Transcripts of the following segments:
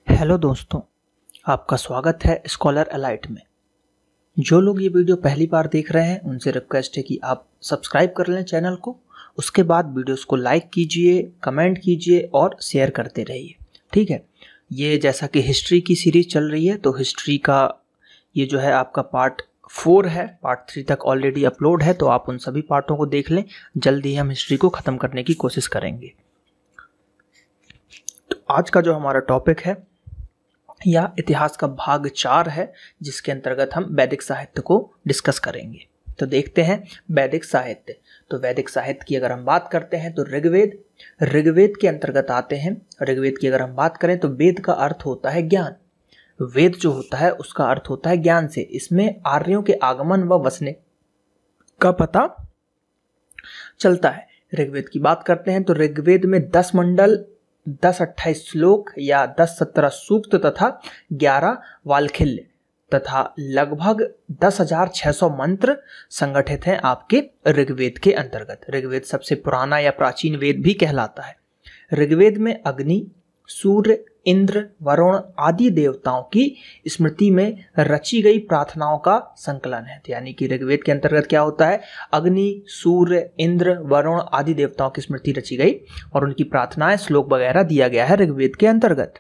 Hello दोस्तों, आपका स्वागत है स्कॉलर एलाइट में। जो लोग ये वीडियो पहली बार देख रहे हैं उनसे रिक्वेस्ट है कि आप सब्सक्राइब कर लें चैनल को। उसके बाद वीडियोस को लाइक कीजिए, कमेंट कीजिए और शेयर करते रहिए। ठीक है, ये जैसा कि हिस्ट्री की सीरीज चल रही है तो हिस्ट्री का ये जो है आपका पार्ट 4 है। पार्ट 3 तक ऑलरेडी अपलोड है, तो आप उन सभी पार्टों को देख लें। जल्दी ही हम हिस्ट्री को ख़त्म करने की कोशिश करेंगे। तो आज का जो हमारा टॉपिक है या इतिहास का भाग 4 है, जिसके अंतर्गत हम वैदिक साहित्य को डिस्कस करेंगे। तो देखते हैं वैदिक साहित्य। तो वैदिक साहित्य की अगर हम बात करते हैं तो ऋग्वेद के अंतर्गत आते हैं। ऋग्वेद की अगर हम बात करें तो वेद का अर्थ होता है ज्ञान। वेद जो होता है उसका अर्थ होता है ज्ञान से। इसमें आर्यों के आगमन व वसने का पता चलता है। ऋग्वेद की बात करते हैं तो ऋग्वेद में 10 मंडल, 10-28 श्लोक या 10-17 सूक्त तथा 11 वाल्खिल्य तथा लगभग 10,600 मंत्र संगठित हैं आपके ऋग्वेद के अंतर्गत। ऋग्वेद सबसे पुराना या प्राचीन वेद भी कहलाता है। ऋग्वेद में अग्नि, सूर्य, इंद्र, वरुण आदि देवताओं की स्मृति में रची गई प्रार्थनाओं का संकलन है। यानी कि ऋग्वेद के अंतर्गत क्या होता है, अग्नि, सूर्य, इंद्र, वरुण आदि देवताओं की स्मृति रची गई और उनकी प्रार्थनाएं, श्लोक वगैरह दिया गया है ऋग्वेद के अंतर्गत।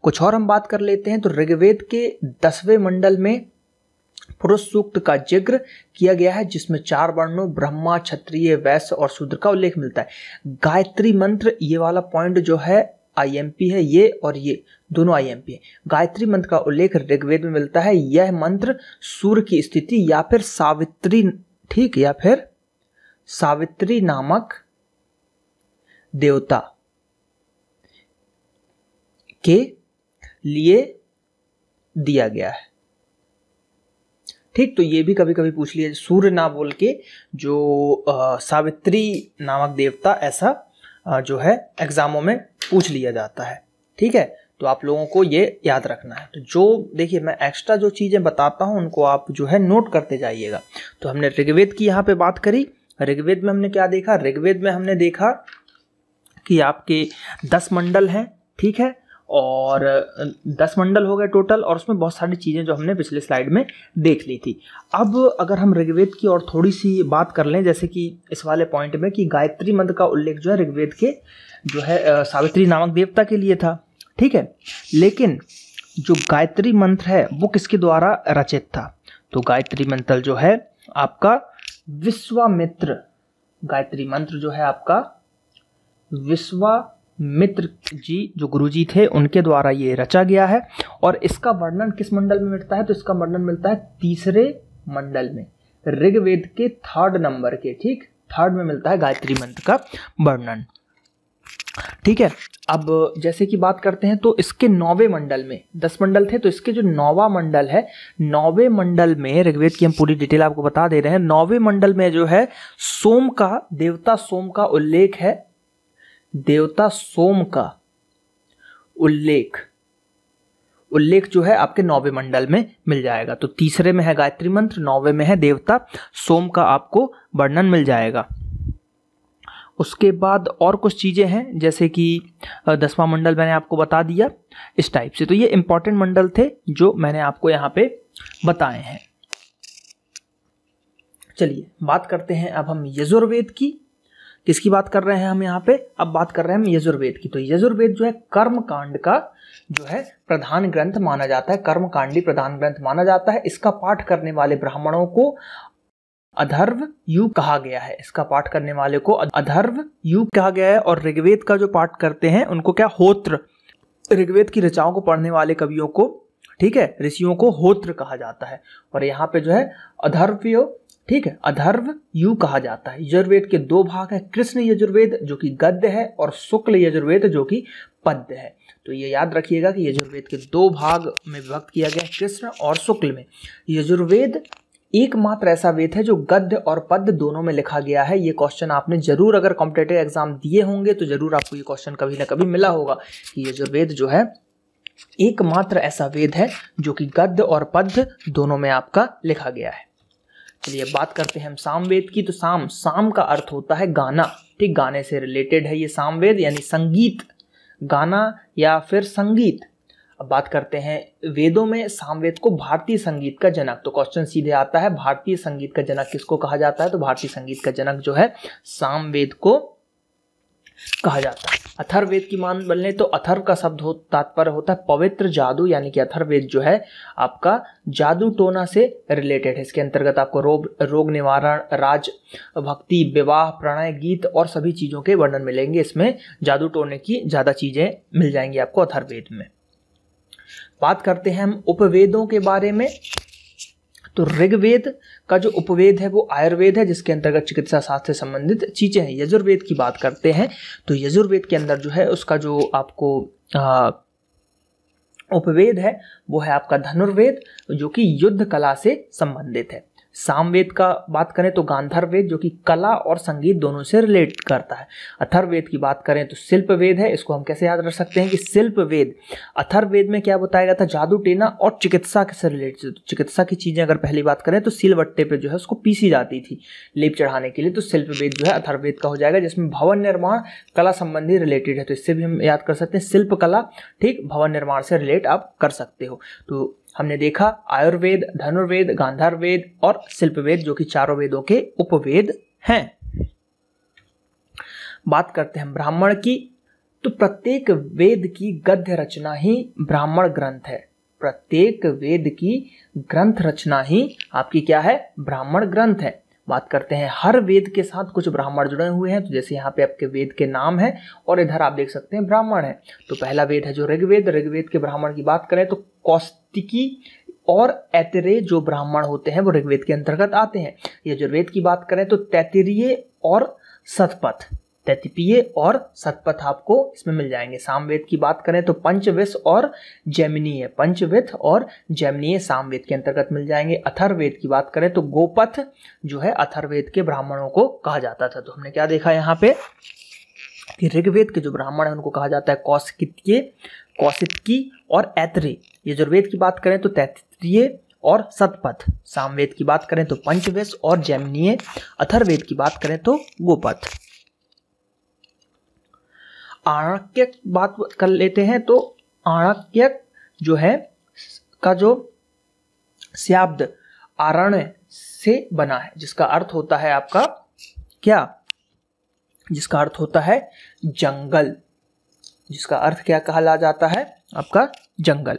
कुछ और हम बात कर लेते हैं तो ऋग्वेद के 10वें मंडल में पुरुष सूक्त का जिक्र किया गया है, जिसमें 4 वर्णों ब्रह्मा, क्षत्रिय, वैश्य और शूद्र का उल्लेख मिलता है। गायत्री मंत्र, ये वाला पॉइंट जो है आईएमपी है, ये और ये दोनों आईएमपी है। गायत्री मंत्र का उल्लेख ऋग्वेद में मिलता है। यह मंत्र सूर्य की स्थिति या फिर सावित्री, ठीक, या फिर सावित्री नामक देवता के लिए दिया गया है। ठीक, तो ये भी कभी कभी पूछ लिया, सूर्य ना बोल के जो सावित्री नामक देवता, ऐसा जो है एग्जामों में पूछ लिया जाता है। ठीक है, तो आप लोगों को ये याद रखना है। तो जो देखिए, मैं एक्स्ट्रा जो चीज़ें बताता हूँ उनको आप जो है नोट करते जाइएगा। तो हमने ऋग्वेद की यहाँ पे बात करी। ऋग्वेद में हमने क्या देखा, ऋग्वेद में हमने देखा कि आपके 10 मंडल हैं। ठीक है, और 10 मंडल हो गए टोटल, और उसमें बहुत सारी चीज़ें जो हमने पिछले स्लाइड में देख ली थी। अब अगर हम ऋग्वेद की और थोड़ी सी बात कर लें, जैसे कि इस वाले पॉइंट में कि गायत्री मंत्र का उल्लेख जो है ऋग्वेद के जो है सावित्री नामक देवता के लिए था। ठीक है, लेकिन जो गायत्री मंत्र है वो किसके द्वारा रचित था, तो गायत्री मंत्र जो है आपका विश्वामित्र, गायत्री मंत्र जो है आपका विश्वामित्र जी जो गुरुजी थे उनके द्वारा ये रचा गया है। और इसका वर्णन किस मंडल में मिलता है, तो इसका वर्णन मिलता है 3रे मंडल में, ऋग्वेद के 3rd नंबर के, ठीक, 3rd में मिलता है गायत्री मंत्र का वर्णन। ठीक है, अब जैसे कि बात करते हैं तो इसके 9वें मंडल में, 10 मंडल थे तो इसके जो 9वां मंडल है, 9वें मंडल में ऋग्वेद की हम पूरी डिटेल आपको बता दे रहे हैं। 9वें मंडल में जो है सोम का, देवता सोम का उल्लेख है। देवता सोम का उल्लेख जो है आपके 9वें मंडल में मिल जाएगा। तो 3रे में है गायत्री मंत्र, 9वें में है देवता सोम का आपको वर्णन मिल जाएगा। उसके बाद और कुछ चीज़ें हैं, जैसे कि 10वां मंडल मैंने आपको बता दिया इस टाइप से। तो ये इंपॉर्टेंट मंडल थे जो मैंने आपको यहाँ पे बताए हैं। चलिए बात करते हैं अब हम यजुर्वेद की। किसकी बात कर रहे हैं हम यहाँ पे, अब बात कर रहे हैं हम यजुर्वेद की। तो यजुर्वेद जो है कर्मकांड का जो है प्रधान ग्रंथ माना जाता है, कर्मकांडी प्रधान ग्रंथ माना जाता है। इसका पाठ करने वाले ब्राह्मणों को अथर्व युग कहा गया है। इसका पाठ करने वाले को अथर्व युग कहा गया है। और ऋग्वेद का जो पाठ करते हैं उनको क्या, होत्र, ऋग्वेद की रचनाओं को पढ़ने वाले कवियों को, ठीक है, ऋषियों को होत्र कहा जाता है। और यहाँ पे जो है अथर्वयो, ठीक है, अथर्व युग कहा जाता है। यजुर्वेद के 2 भाग है, कृष्ण यजुर्वेद जो कि गद्य है और शुक्ल यजुर्वेद जो कि पद्य है। तो ये याद रखिएगा कि यजुर्वेद के 2 भाग में विभक्त किया गया है, कृष्ण और शुक्ल में। यजुर्वेद एकमात्र ऐसा वेद है जो गद्य और पद्य दोनों में लिखा गया है। ये क्वेश्चन आपने जरूर, अगर कॉम्पिटिटिव एग्जाम दिए होंगे तो जरूर आपको ये क्वेश्चन कभी ना कभी मिला होगा कि यजुर्वेद जो है एकमात्र ऐसा वेद है जो कि गद्य और पद्य दोनों में आपका लिखा गया है। चलिए बात करते हैं हम सामवेद की। तो साम का अर्थ होता है गाना, ठीक, गाने से रिलेटेड है ये सामवेद, यानी संगीत, गाना या फिर संगीत। अब बात करते हैं वेदों में सामवेद को भारतीय संगीत का जनक। तो क्वेश्चन सीधे आता है, भारतीय संगीत का जनक किसको कहा जाता है? तो भारतीय संगीत का जनक जो है सामवेद को कहा जाता है। अथर्ववेद की मान बदलें तो अथर्व का शब्द तात्पर्य होता है पवित्र जादू, यानी कि अथर्ववेद जो है आपका जादू टोना से रिलेटेड है। इसके अंतर्गत आपको रोग निवारण, राज भक्ति, विवाह, प्रणय, गीत और सभी चीज़ों के वर्णन मिलेंगे। इसमें जादू टोने की ज़्यादा चीज़ें मिल जाएंगी आपको अथर्ववेद में। बात करते हैं हम उपवेदों के बारे में। तो ऋग्वेद का जो उपवेद है वो आयुर्वेद है, जिसके अंतर्गत चिकित्सा शास्त्र से संबंधित चीजें हैं। यजुर्वेद की बात करते हैं तो यजुर्वेद के अंदर जो है उसका जो आपको उपवेद है वो है आपका धनुर्वेद, जो कि युद्ध कला से संबंधित है। सामवेद का बात करें तो गांधार वेद, जो कि कला और संगीत दोनों से रिलेट करता है। अथर्ववेद की बात करें तो शिल्प वेद है। इसको हम कैसे याद रख सकते हैं कि शिल्प वेद, अथर्ववेद में क्या बताया गया था? जादू टेना और चिकित्सा से रिलेटेड। चिकित्सा की चीजें अगर पहली बात करें तो सिलवट्टे पे जो है उसको पीसी जाती थी लेप चढ़ाने के लिए। तो शिल्प वेद जो है अथर्ववेद का हो जाएगा, जिसमें भवन निर्माण कला संबंधी रिलेटेड है। तो इससे भी हम याद कर सकते हैं शिल्प कला, ठीक, भवन निर्माण से रिलेट आप कर सकते हो। तो हमने देखा आयुर्वेद, धनुर्वेद, गांधार वेद और शिल्प वेद, जो कि चारों वेदों के उपवेद हैं। बात करते हैं ब्राह्मण की। तो प्रत्येक वेद की गद्य रचना ही ब्राह्मण ग्रंथ है। प्रत्येक वेद की ग्रंथ रचना ही आपकी क्या है? ब्राह्मण ग्रंथ है। बात करते हैं हर वेद के साथ कुछ ब्राह्मण जुड़े हुए हैं। तो जैसे यहाँ पे आपके वेद के नाम है और इधर आप देख सकते हैं ब्राह्मण है। तो पहला वेद है जो ऋग्वेद। ऋग्वेद के ब्राह्मण की बात करें तो कौस्तिकी और ऐतरेय जो ब्राह्मण होते हैं वो ऋग्वेद के अंतर्गत आते हैं। यजुर्वेद की बात करें तो तैत्तिरीय और शतपथ, तैत्तिरीय और शतपथ आपको इसमें मिल जाएंगे। सामवेद की बात करें तो पंचविश और जैमिनीय, पंचविध और जैमिनीय सामवेद के अंतर्गत मिल जाएंगे। अथर्ववेद की बात करें तो गोपथ जो है अथर्ववेद के ब्राह्मणों को कहा जाता था। तो हमने क्या देखा यहाँ पे कि ऋग्वेद के जो ब्राह्मण है उनको कहा जाता है कौशिकी और ऐतरेय। यजुर्वेद की बात करें तो तैत्तिरीय और शतपथ। सामवेद की बात करें तो पंचविश और जैमिनीय। अथर्ववेद की बात करें तो गोपथ। आरण्यक बात कर लेते हैं। तो आरण्यक जो है का जो शब्द आरण्य से बना है, जिसका अर्थ होता है आपका क्या? जिसका अर्थ होता है जंगल। जिसका अर्थ क्या कहा जाता है? आपका जंगल।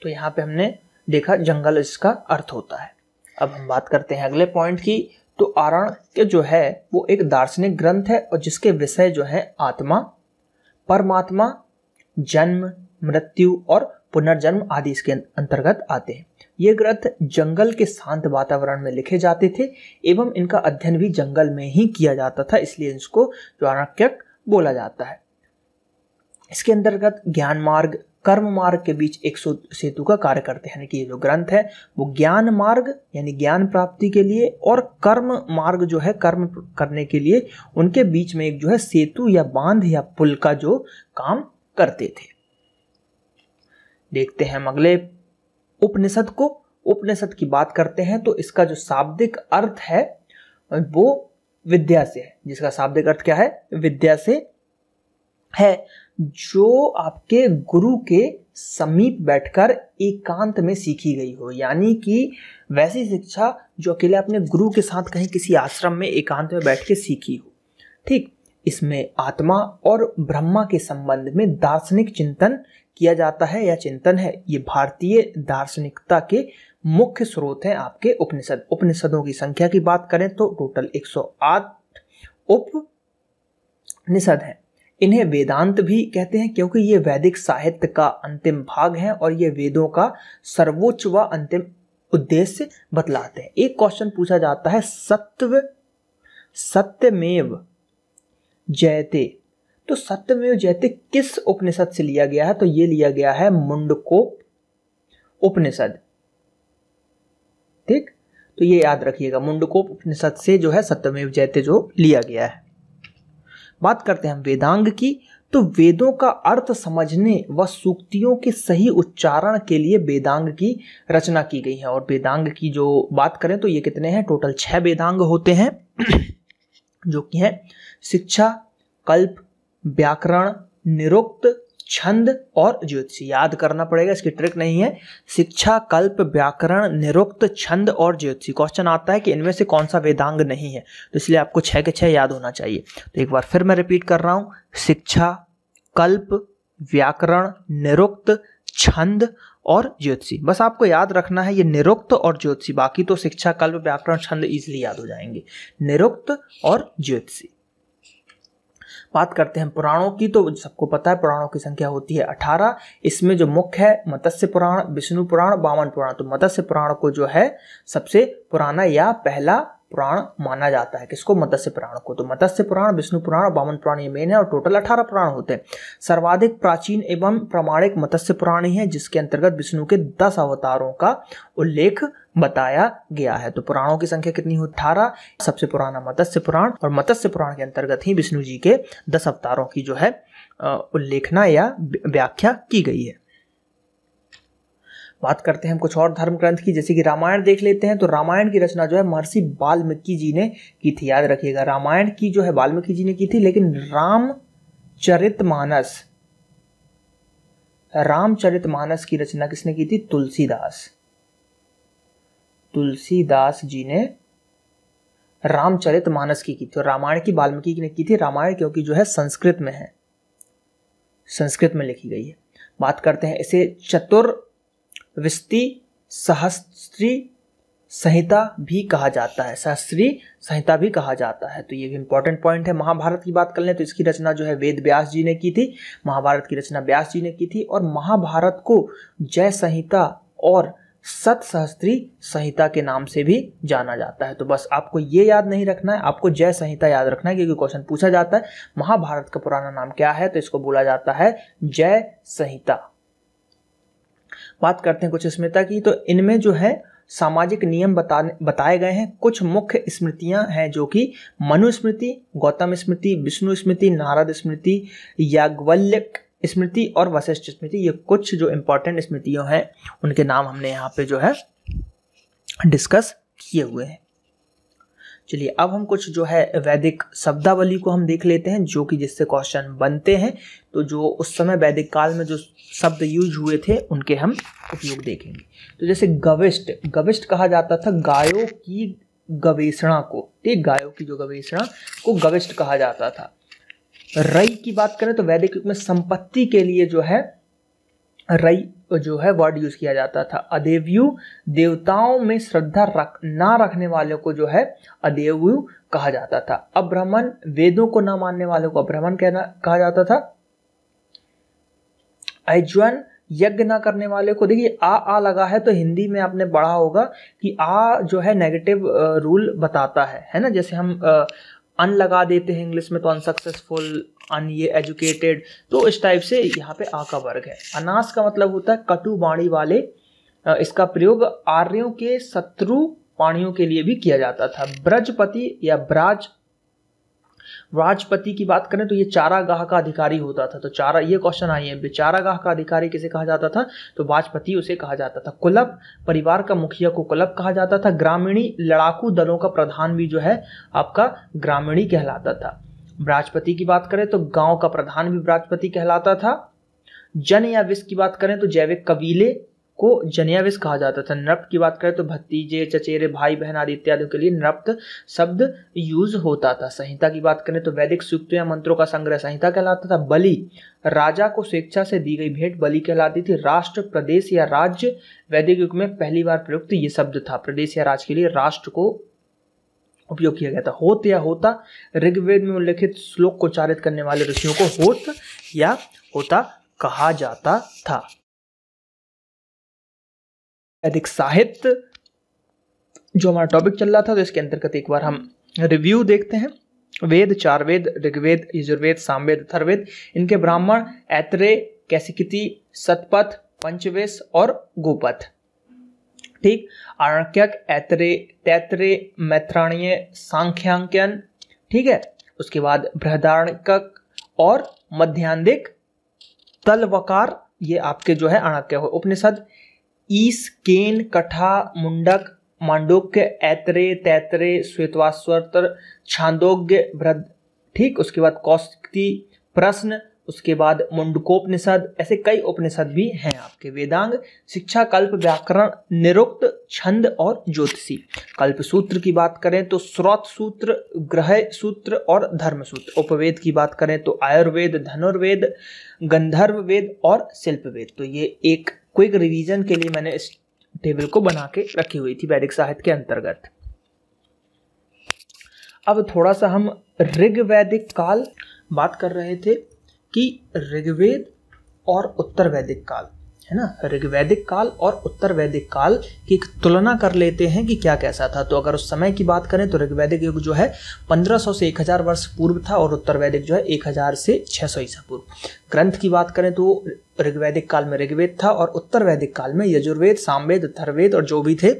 तो यहाँ पे हमने देखा जंगल इसका अर्थ होता है। अब हम बात करते हैं अगले पॉइंट की। तो आरण्यक जो है वो एक दार्शनिक ग्रंथ है और जिसके विषय जो है आत्मा, परमात्मा, जन्म, मृत्यु और पुनर्जन्म आदि इसके अंतर्गत आते हैं। ये ग्रंथ जंगल के शांत वातावरण में लिखे जाते थे एवं इनका अध्ययन भी जंगल में ही किया जाता था, इसलिए इसको जो आरण्यक बोला जाता है। इसके अंतर्गत ज्ञान मार्ग, कर्म मार्ग के बीच एक सेतु का कार्य करते हैं। यानी कि ये जो ग्रंथ है वो ज्ञान मार्ग यानी ज्ञान प्राप्ति के लिए और कर्म मार्ग जो है कर्म करने के लिए उनके बीच में एक जो है सेतु या बांध या पुल का जो काम करते थे। देखते हैं हम अगले उपनिषद को। उपनिषद की बात करते हैं तो इसका जो शाब्दिक अर्थ है वो विद्या से है। जिसका शाब्दिक अर्थ क्या है? विद्या से है, जो आपके गुरु के समीप बैठकर एकांत में सीखी गई हो। यानी कि वैसी शिक्षा जो अकेले अपने गुरु के साथ कहीं किसी आश्रम में एकांत में बैठ के सीखी हो। ठीक, इसमें आत्मा और ब्रह्मा के संबंध में दार्शनिक चिंतन किया जाता है या चिंतन है। ये भारतीय दार्शनिकता के मुख्य स्रोत हैं आपके उपनिषद। उपनिषदों की संख्या की बात करें तो टोटल 108 उपनिषद हैं। इन्हें वेदांत भी कहते हैं क्योंकि ये वैदिक साहित्य का अंतिम भाग है और ये वेदों का सर्वोच्च व अंतिम उद्देश्य बतलाते हैं। एक क्वेश्चन पूछा जाता है सत्यमेव जयते। तो सत्यमेव जयते किस उपनिषद से लिया गया है? तो ये लिया गया है मुंडकोप उपनिषद। ठीक, तो ये याद रखिएगा, मुंडकोप उपनिषद से जो है सत्यमेव जयते जो लिया गया है। बात करते हैं हम वेदांग की। तो वेदों का अर्थ समझने व सूक्तियों के सही उच्चारण के लिए वेदांग की रचना की गई है। और वेदांग की जो बात करें तो ये कितने हैं? टोटल 6 वेदांग होते हैं जो कि हैं शिक्षा, कल्प, व्याकरण, निरुक्त, छंद और ज्योतिषी। याद करना पड़ेगा, इसकी ट्रिक नहीं है। शिक्षा, कल्प, व्याकरण, निरुक्त, छंद और ज्योतिषी। क्वेश्चन आता है कि इनमें से कौन सा वेदांग नहीं है, तो इसलिए आपको 6 के 6 याद होना चाहिए। तो एक बार फिर मैं रिपीट कर रहा हूं, शिक्षा, कल्प, व्याकरण, निरुक्त, छंद और ज्योतिषी। बस आपको याद रखना है ये निरुक्त और ज्योतिषी, बाकी तो शिक्षा, कल्प, व्याकरण, छंद इजीली याद हो जाएंगे। निरुक्त और ज्योतिषी। बात करते हैं पुराणों की, तो सबको पता है पुराणों की संख्या होती है 18। इसमें जो मुख्य है मत्स्य पुराण, विष्णु पुराण, वामन पुराण। तो मत्स्य पुराण को जो है सबसे पुराना या पहला पुराण माना जाता है। किसको? मत्स्य पुराण को। तो मत्स्य पुराण, विष्णु पुराण, वामन पुराण ये मेन है और टोटल 18 पुराण होते हैं। सर्वाधिक प्राचीन एवं प्रामाणिक मत्स्य पुराण ही है, जिसके अंतर्गत विष्णु के 10 अवतारों का उल्लेख बताया गया है। तो पुराणों की संख्या कितनी हुई? 18। सबसे पुराना मत्स्य पुराण, और मत्स्य पुराण के अंतर्गत ही विष्णु जी के 10 अवतारों की जो है उल्लेखना या व्याख्या की गई है। बात करते हैं हम कुछ और धर्म ग्रंथ की, जैसे कि रामायण देख लेते हैं। तो रामायण की रचना जो है महर्षि वाल्मीकि जी ने की थी। याद रखिएगा, रामायण की जो है वाल्मीकि जी ने की थी, लेकिन रामचरितमानस की रचना किसने की थी? तुलसीदास जी ने रामचरितमानस की थी। तो रामायण की वाल्मीकि ने की थी। रामायण क्योंकि जो है संस्कृत में है, संस्कृत में लिखी गई है। बात करते हैं इसे चतुर्विंशति सहस्त्री संहिता भी कहा जाता है। सहस्त्री संहिता भी कहा जाता है। तो ये भी इंपॉर्टेंट पॉइंट है। महाभारत की बात कर लें तो इसकी रचना जो है वेद व्यास जी ने की थी। महाभारत की रचना व्यास जी ने की थी। और महाभारत को जय संहिता और सत सहस्त्री संहिता के नाम से भी जाना जाता है। तो बस आपको ये याद नहीं रखना है, आपको जय संहिता याद रखना है, क्योंकि क्वेश्चन पूछा जाता है महाभारत का पुराना नाम क्या है, तो इसको बोला जाता है जय संहिता। बात करते हैं कुछ स्मृतियां की, तो इनमें जो है सामाजिक नियम बताए गए हैं। कुछ मुख्य स्मृतियां हैं जो कि मनुस्मृति, गौतम स्मृति, विष्णु स्मृति, नारद स्मृति, याज्ञवल्क्य स्मृति और वशिष्ठ स्मृति। ये कुछ जो इंपॉर्टेंट स्मृतियों हैं उनके नाम हमने यहाँ पे जो है डिस्कस किए हुए हैं। चलिए अब हम कुछ जो है वैदिक शब्दावली को हम देख लेते हैं, जो कि जिससे क्वेश्चन बनते हैं। तो जो उस समय वैदिक काल में जो शब्द यूज हुए थे उनके हम उपयोग देखेंगे। तो जैसे गविष्ट कहा जाता था गायों की गवेषणा को। ठीक, गायों की जो गवेषणा को गविष्ट कहा जाता था। रई की बात करें तो वैदिक युग में संपत्ति के लिए जो है रई जो है वर्ड यूज किया जाता था। अदेव्यु, देवताओं में श्रद्धा ना रखने वालों को जो है अदेव्यु कहा जाता था। अब्राह्मण, वेदों को ना मानने वालों को अब्राह्मण कहा जाता था। अयज्वन, यज्ञ ना करने वाले को, देखिए आ लगा है तो हिंदी में आपने पढ़ा होगा कि आ जो है नेगेटिव रूल बताता है ना। जैसे हम अन लगा देते हैं इंग्लिश में तो अनसक्सेसफुल, अन ये एजुकेटेड, तो इस टाइप से यहाँ पे आ का वर्ग है। अनास का मतलब होता है कटु वाणी वाले। इसका प्रयोग आर्यों के शत्रु वाणियों के लिए भी किया जाता था। ब्रजपति या राजपति की बात करें तो ये चारागाह का अधिकारी होता था। तो ये क्वेश्चन आई है, चारागाह का अधिकारी किसे कहा जाता था? तो वाजपति उसे कहा जाता था। कुलप, परिवार का मुखिया को कुलप कहा जाता था। ग्रामीणी, लड़ाकू दलों का प्रधान भी जो है आपका ग्रामीणी कहलाता था। ब्राजपति की बात करें तो गांव का प्रधान भी ब्राजपति कहलाता था। जन या विष की बात करें तो जैविक कबीले को जन्याविष कहा जाता था। नृप्त की बात करें तो भतीजे, चचेरे, भाई बहन आदि इत्यादि के लिए नृप्त शब्द यूज होता था। संहिता की बात करें तो वैदिक सूक्तों या मंत्रों का संग्रह संहिता कहलाता था। बलि, राजा को स्वेच्छा से दी गई भेंट बलि कहलाती थी। राष्ट्र, प्रदेश या राज्य, वैदिक युग में पहली बार प्रयुक्त ये शब्द था। प्रदेश या राज्य के लिए राष्ट्र को उपयोग किया गया था। होत या होता, ऋग्वेद में उल्लेखित श्लोक को उच्चारित करने वाले ऋषियों को होत या होता कहा जाता था। वैदिक साहित्य जो हमारा टॉपिक चल रहा था, तो इसके अंतर्गत एक बार हम रिव्यू देखते हैं। वेद, चार वेद, ऋग्वेद, यजुर्वेद, सामवेद, अथर्ववेद, इनके ब्राह्मण ऐत्रेय, कैसिकी, शतपथ, पंचवेश और गोपथ। ठीक, आरण्यक, ऐत्रेय, तैत्रेय, मैत्राणीय, सांख्यांकन। ठीक है, उसके बाद बृहदारण्यक और मध्यान्दिक, तलवकार, ये आपके जो है अणक्य हो। उपनिषद ईश, केन, कठा, मुंडक, मांडुक्य, ऐत्रेय, तैत्रेय, श्वेतवास्वतर, छांदोग्य, बृहद। ठीक, उसके बाद कौशिकी, प्रश्न, उसके बाद मुंडकोपनिषद, ऐसे कई उपनिषद भी हैं आपके। वेदांग, शिक्षा, कल्प, व्याकरण, निरुक्त, छंद और ज्योतिषी। कल्प सूत्र की बात करें तो स्रोत सूत्र, ग्रह सूत्र और धर्म सूत्र। उपवेद की बात करें तो आयुर्वेद, धनुर्वेद, गंधर्व वेद और शिल्प वेद। तो ये एक क्विक रिवीजन के लिए मैंने इस टेबल को बना के रखी हुई थी वैदिक साहित्य के अंतर्गत। अब थोड़ा सा हम ऋग्वैदिक काल बात कर रहे थे कि ऋग्वेद और उत्तर वैदिक काल है ना, ऋग्वैदिक काल और उत्तर वैदिक काल की एक तुलना कर लेते हैं कि क्या कैसा था। तो अगर उस समय की बात करें तो ऋग्वैदिक युग जो है 1500 से 1000 वर्ष पूर्व था और उत्तर वैदिक जो है 1000 से 600 ईसा पूर्व। ग्रंथ की बात करें तो ऋग्वैदिक काल में ऋग्वेद था और उत्तर वैदिक काल में यजुर्वेद, सामवेद, अथर्ववेद और जो भी थे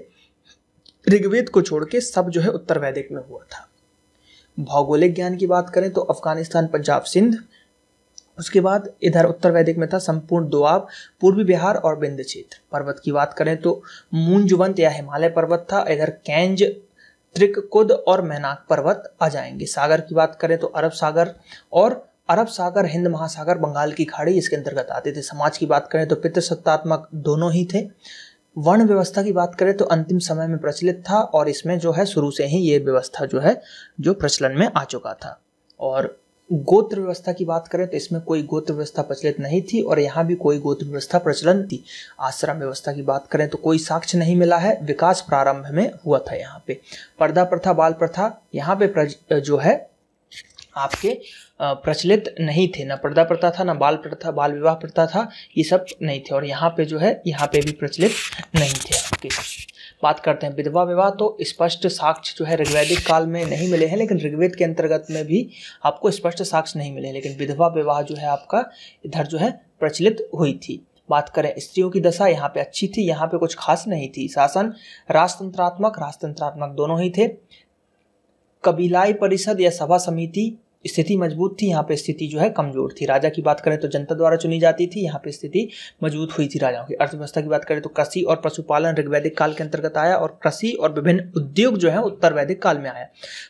ऋग्वेद को छोड़ के सब जो है उत्तर वैदिक में हुआ था। भौगोलिक ज्ञान की बात करें तो अफगानिस्तान, पंजाब, सिंध। उसके बाद इधर उत्तर वैदिक में था संपूर्ण दोआब, पूर्वी बिहार और विंध्य क्षेत्र। पर्वत की बात करें तो मूंजवंत या हिमालय पर्वत था। इधर कैंज, त्रिककुद और मैनाक पर्वत आ जाएंगे। सागर की बात करें तो अरब सागर और अरब सागर, हिंद महासागर, बंगाल की खाड़ी इसके अंतर्गत आते थे। समाज की बात करें तो पितृसत्तात्मक दोनों ही थे। वर्ण व्यवस्था की बात करें तो अंतिम समय में प्रचलित था और इसमें जो है शुरू से ही ये व्यवस्था जो है जो प्रचलन में आ चुका था। और गोत्र व्यवस्था की बात करें तो इसमें कोई गोत्र व्यवस्था प्रचलित नहीं थी और यहाँ भी कोई गोत्र व्यवस्था प्रचलन थी। आश्रम व्यवस्था की बात करें तो कोई साक्ष्य नहीं मिला है, विकास प्रारंभ में हुआ था यहाँ पे। पर्दा प्रथा, बाल प्रथा यहाँ पे जो है आपके प्रचलित नहीं थे। ना पर्दा प्रथा था, ना बाल प्रथा, बाल विवाह प्रथा था, ये सब नहीं थे। और यहाँ पे जो है यहाँ पे भी प्रचलित नहीं थे आपके। बात करते हैं विधवा विवाह, तो स्पष्ट साक्ष्य जो है ऋग्वैदिक काल में नहीं मिले हैं, लेकिन ऋग्वेद के अंतर्गत में भी आपको स्पष्ट साक्ष्य नहीं मिले, लेकिन विधवा विवाह जो है आपका इधर जो है प्रचलित हुई थी। बात करें स्त्रियों की दशा, यहाँ पे अच्छी थी, यहाँ पे कुछ खास नहीं थी। शासन राजतंत्रात्मक दोनों ही थे। कबीलाई परिषद या सभा समिति स्थिति मजबूत थी, यहाँ पे स्थिति जो है कमजोर थी। राजा की बात करें तो जनता द्वारा चुनी जाती थी, यहाँ पे स्थिति मजबूत हुई थी राजाओं की। अर्थव्यवस्था की बात करें तो कृषि और पशुपालन ऋग्वैदिक काल के अंतर्गत आया और कृषि और विभिन्न उद्योग जो है उत्तर वैदिक काल में आया।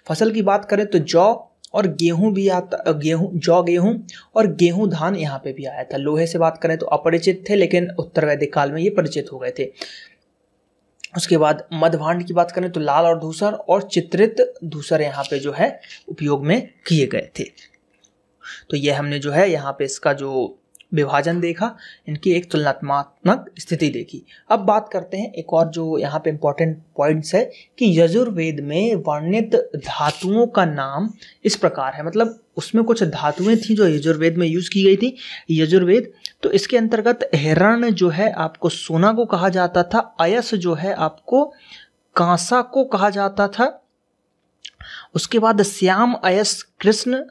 फसल की बात करें तो जौ और गेहूं भी आता, गेहूं और गेहूं धान यहाँ पे भी आया था। लोहे से बात करें तो अपरिचित थे, लेकिन उत्तर वैदिक काल में ये परिचित हो गए थे। उसके बाद मध्यभांड की बात करें तो लाल और धूसर और चित्रित धूसर यहाँ पे जो है उपयोग में किए गए थे। तो ये हमने जो है यहाँ पे इसका जो विभाजन देखा, इनकी एक तुलनात्मक स्थिति देखी। अब बात करते हैं एक और जो यहाँ पे इंपॉर्टेंट पॉइंट्स है कि यजुर्वेद में वर्णित धातुओं का नाम इस प्रकार है। मतलब उसमें कुछ धातुएं थी जो यजुर्वेद में यूज की गई थी। यजुर्वेद तो इसके अंतर्गत हिरण जो है आपको सोना को कहा जाता था, अयस जो है आपको कांसा को कहा जाता था। उसके बाद श्याम अयस, कृष्ण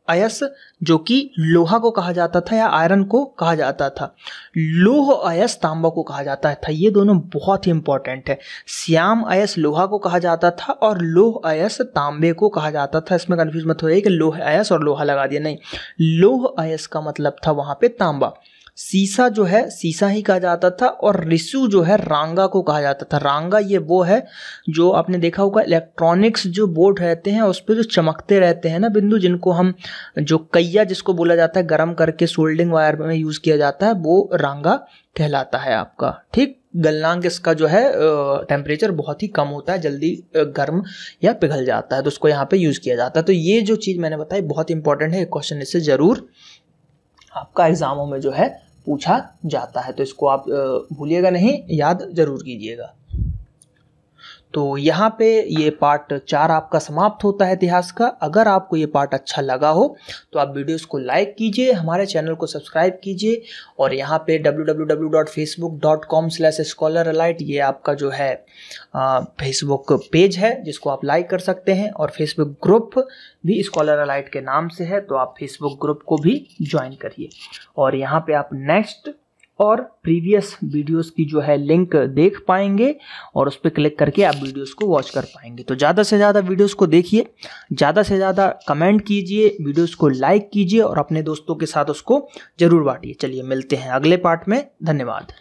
अयस जो कि लोहा को कहा जाता था या आयरन को कहा जाता था। लोह अयस तांबा को कहा जाता था। ये दोनों बहुत ही इंपॉर्टेंट है। श्याम अयस लोहा को कहा जाता था और लोह अयस तांबे को कहा जाता था। इसमें कंफ्यूज मत होइए कि लोह अयस और लोहा लगा दिया, नहीं, लोह अयस का मतलब था वहां पे तांबा। सीसा जो है सीसा ही कहा जाता था और रिसु जो है रांगा को कहा जाता था। रांगा ये वो है जो आपने देखा होगा इलेक्ट्रॉनिक्स जो बोर्ड रहते हैं उस पर जो चमकते रहते हैं ना बिंदु, जिनको हम जो कैया जिसको बोला जाता है गर्म करके सोल्डिंग वायर में यूज किया जाता है, वो रांगा कहलाता है आपका। ठीक, गलनांक इसका जो है टेम्परेचर बहुत ही कम होता है, जल्दी गर्म या पिघल जाता है, तो उसको यहाँ पे यूज किया जाता है। तो ये जो चीज मैंने बताई बहुत इंपॉर्टेंट है, क्वेश्चन इससे जरूर आपका एग्जामों में जो है पूछा जाता है, तो इसको आप भूलिएगा नहीं, याद जरूर कीजिएगा। तो यहाँ पे ये पार्ट 4 आपका समाप्त होता है इतिहास का। अगर आपको ये पार्ट अच्छा लगा हो तो आप वीडियोस को लाइक कीजिए, हमारे चैनल को सब्सक्राइब कीजिए और यहाँ पे www.facebook.com/scholaralite ये आपका जो है फेसबुक पेज है जिसको आप लाइक कर सकते हैं और फेसबुक ग्रुप भी स्कॉलरलाइट के नाम से है, तो आप फेसबुक ग्रुप को भी ज्वाइन करिए। और यहाँ पे आप नेक्स्ट और प्रीवियस वीडियोस की जो है लिंक देख पाएंगे और उस पर क्लिक करके आप वीडियोस को वॉच कर पाएंगे। तो ज़्यादा से ज़्यादा वीडियोस को देखिए, ज़्यादा से ज़्यादा कमेंट कीजिए, वीडियोस को लाइक कीजिए और अपने दोस्तों के साथ उसको जरूर बांटिए। चलिए मिलते हैं अगले पार्ट में, धन्यवाद।